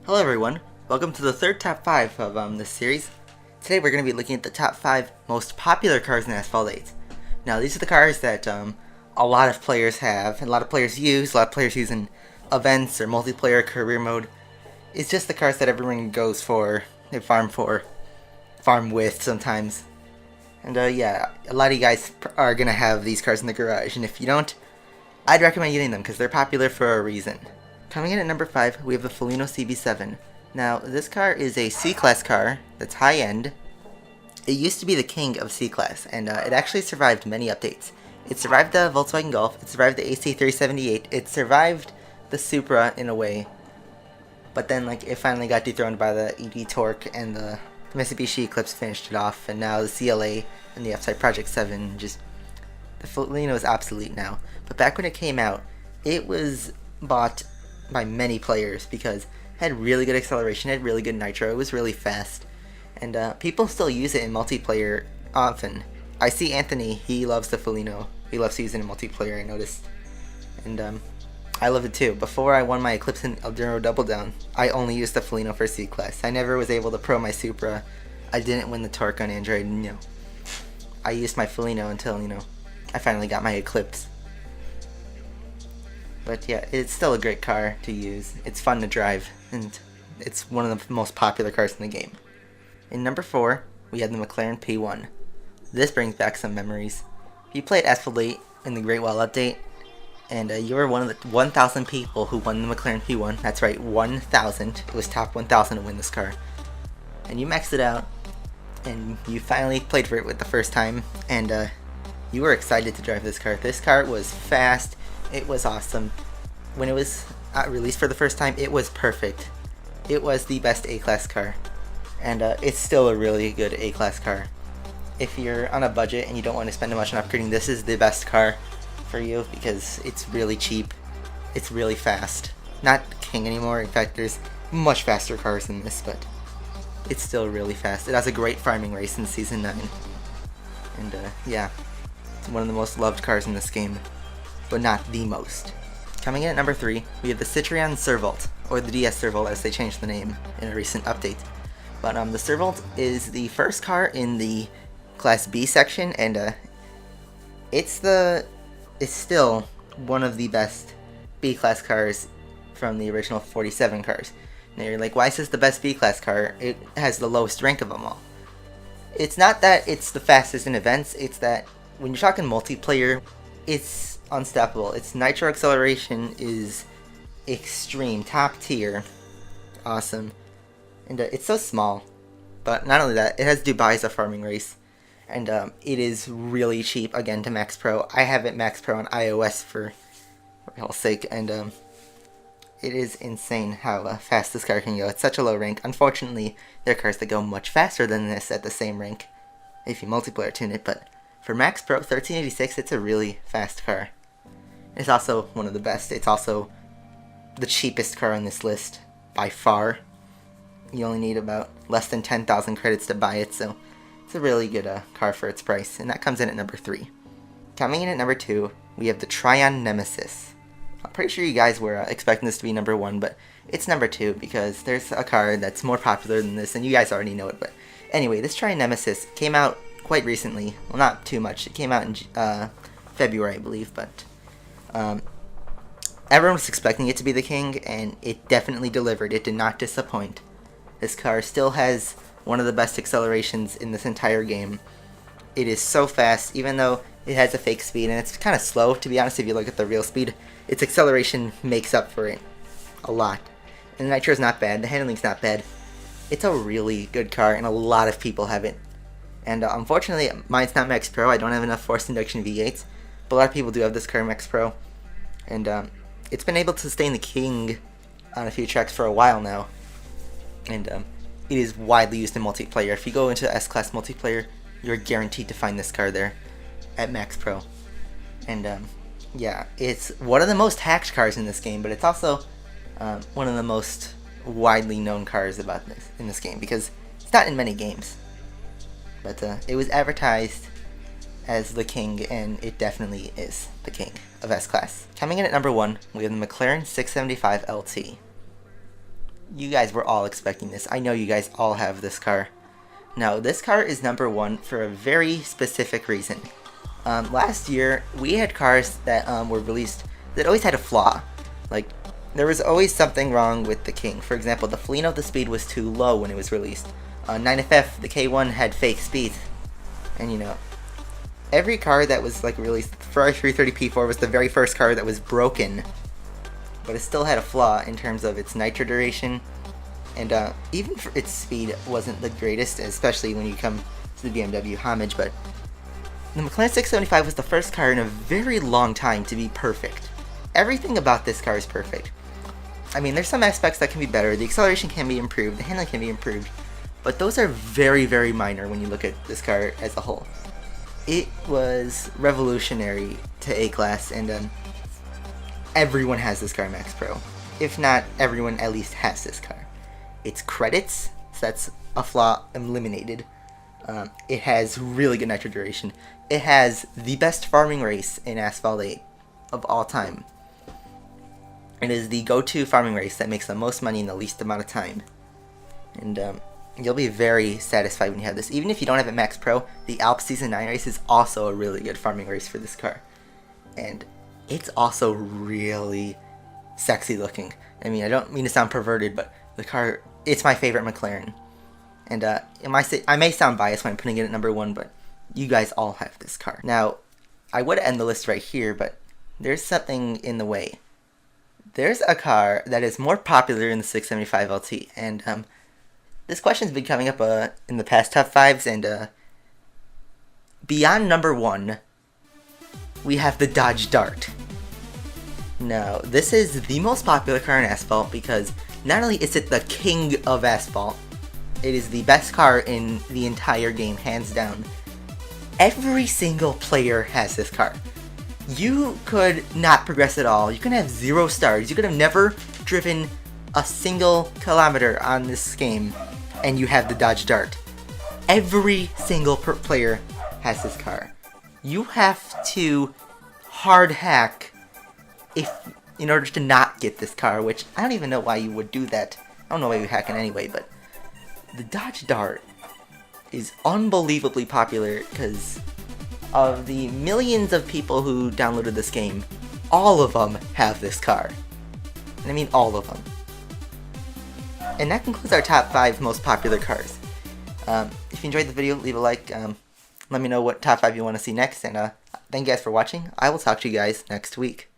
Hello everyone, welcome to the third top 5 of this series. Today we're going to be looking at the top 5 most popular cars in Asphalt 8. Now these are the cars that a lot of players have, and a lot of players use, in events or multiplayer career mode. It's just the cars that everyone goes for, they farm with sometimes. And yeah, a lot of you guys are going to have these cars in the garage, and if you don't, I'd recommend getting them because they're popular for a reason. Coming in at number 5, we have the Foligno CB7. Now, this car is a C-Class car that's high-end. It used to be the king of C-Class, and it actually survived many updates. It survived the Volkswagen Golf, it survived the AC378, it survived the Supra in a way, but then it finally got dethroned by the ED Torque, and the Mitsubishi Eclipse finished it off, and now the CLA and the F-Type Project 7, the Foligno is obsolete now. But back when it came out, it was bought by many players because it had really good acceleration, it had really good nitro, it was really fast, and people still use it in multiplayer often. I see Anthony, he loves the Foligno, he loves to use it in multiplayer, I noticed, and I love it too. Before I won my Eclipse and Elduro Double Down, I only used the Foligno for C-Class. I never was able to pro my Supra, I didn't win the Torque on Android, I used my Foligno until, I finally got my Eclipse. But yeah, it's still a great car to use, it's fun to drive, and it's one of the most popular cars in the game. In number 4, we have the McLaren P1. This brings back some memories. You played Asphalt 8 in the Great Wall Update, and you were one of the 1,000 people who won the McLaren P1. That's right, 1,000. It was top 1,000 to win this car. And you maxed it out, and you finally played for it with the first time, and you were excited to drive this car. This car was fast. It was awesome. When it was released for the first time, it was perfect. It was the best A-Class car. And it's still a really good A-Class car. If you're on a budget and you don't want to spend much on upgrading, this is the best car for you because it's really cheap. It's really fast. Not king anymore. In fact, there's much faster cars than this, but it's still really fast. It has a great farming race in Season 9. And yeah, it's one of the most loved cars in this game, but not the most. Coming in at number 3, we have the Tryon Desserval, or the Desserval as they changed the name in a recent update. But the Desserval is the first car in the Class B section, and it's still one of the best B-Class cars from the original 47 cars. Now you're like, why is this the best B-Class car? It has the lowest rank of them all. It's not that it's the fastest in events, it's that when you're talking multiplayer, it's unstoppable. Its nitro acceleration is extreme, top tier, awesome, and it's so small. But not only that, it has Dubai as a farming race, and it is really cheap again to Max Pro. I have it Max Pro on iOS for hell's sake, and it is insane how fast this car can go. It's such a low rank. Unfortunately, there are cars that go much faster than this at the same rank if you multiplayer tune it, but for Max Pro 1386, it's a really fast car. It's also one of the best. It's also the cheapest car on this list by far. You only need about less than 10,000 credits to buy it, so it's a really good car for its price, and that comes in at number 3. Coming in at number 2, we have the Tryon Nemesis. I'm pretty sure you guys were expecting this to be number 1, but it's number 2 because there's a car that's more popular than this, and you guys already know it. But anyway, this Tryon Nemesis came out quite recently. Well, not too much. It came out in February, I believe, but everyone was expecting it to be the king, and it definitely delivered. It did not disappoint. This car still has one of the best accelerations in this entire game. It is so fast, even though it has a fake speed, and it's kind of slow, to be honest. If you look at the real speed, its acceleration makes up for it a lot. And the nitro is not bad, the handling's not bad. It's a really good car, and a lot of people have it. And unfortunately, mine's not Max Pro. I don't have enough forced induction V8s, but a lot of people do have this car Max Pro, and it's been able to sustain the king on a few tracks for a while now, and it is widely used in multiplayer. If you go into S-Class multiplayer, you're guaranteed to find this car there at Max Pro. And yeah, it's one of the most hacked cars in this game, but it's also one of the most widely known cars about this in this game because it's not in many games. But it was advertised as the king, and it definitely is the king of S-Class. Coming in at number 1, we have the McLaren 675 LT. You guys were all expecting this. I know you guys all have this car. Now, this car is number 1 for a very specific reason. Last year, we had cars that were released that always had a flaw. Like, there was always something wrong with the King. For example, the Foligno, the speed was too low when it was released. 9FF, the K1 had fake speed. And you know, every car that was like released, the Ferrari 330 P4 was the very first car that was broken. But it still had a flaw in terms of its nitro duration. And even for its speed wasn't the greatest, especially when you come to the BMW homage. But the McLaren 675 was the first car in a very long time to be perfect. Everything about this car is perfect. I mean, there's some aspects that can be better. The acceleration can be improved, the handling can be improved, but those are very, very minor when you look at this car as a whole. It was revolutionary to A-Class, and everyone has this car in Max Pro. If not, everyone at least has this car. It's credits, so that's a flaw eliminated. It has really good nitro duration. It has the best farming race in Asphalt 8 of all time. It is the go-to farming race that makes the most money in the least amount of time. And you'll be very satisfied when you have this. Even if you don't have it Max Pro, the Alps Season 9 race is also a really good farming race for this car. And it's also really sexy looking. I mean, I don't mean to sound perverted, but the car, it's my favorite McLaren. And I may sound biased when I'm putting it at number 1, but you guys all have this car. Now, I would end the list right here, but there's something in the way. There's a car that is more popular in the 675 LT, and this question's been coming up in the past top 5s, and beyond number 1, we have the Dodge Dart. Now, this is the most popular car in Asphalt because not only is it the king of Asphalt, it is the best car in the entire game, hands down. Every single player has this car. You could not progress at all. You can have 0 stars. You could have never driven a single kilometer on this game, and you have the Dodge Dart. Every single player has this car. You have to hard hack in order to not get this car, which I don't even know why you would do that. I don't know why you hack it anyway, but the Dodge Dart is unbelievably popular because of the millions of people who downloaded this game. All of them have this car. And I mean all of them. And that concludes our top 5 most popular cars. If you enjoyed the video, leave a like. Let me know what top 5 you want to see next. And thank you guys for watching. I will talk to you guys next week.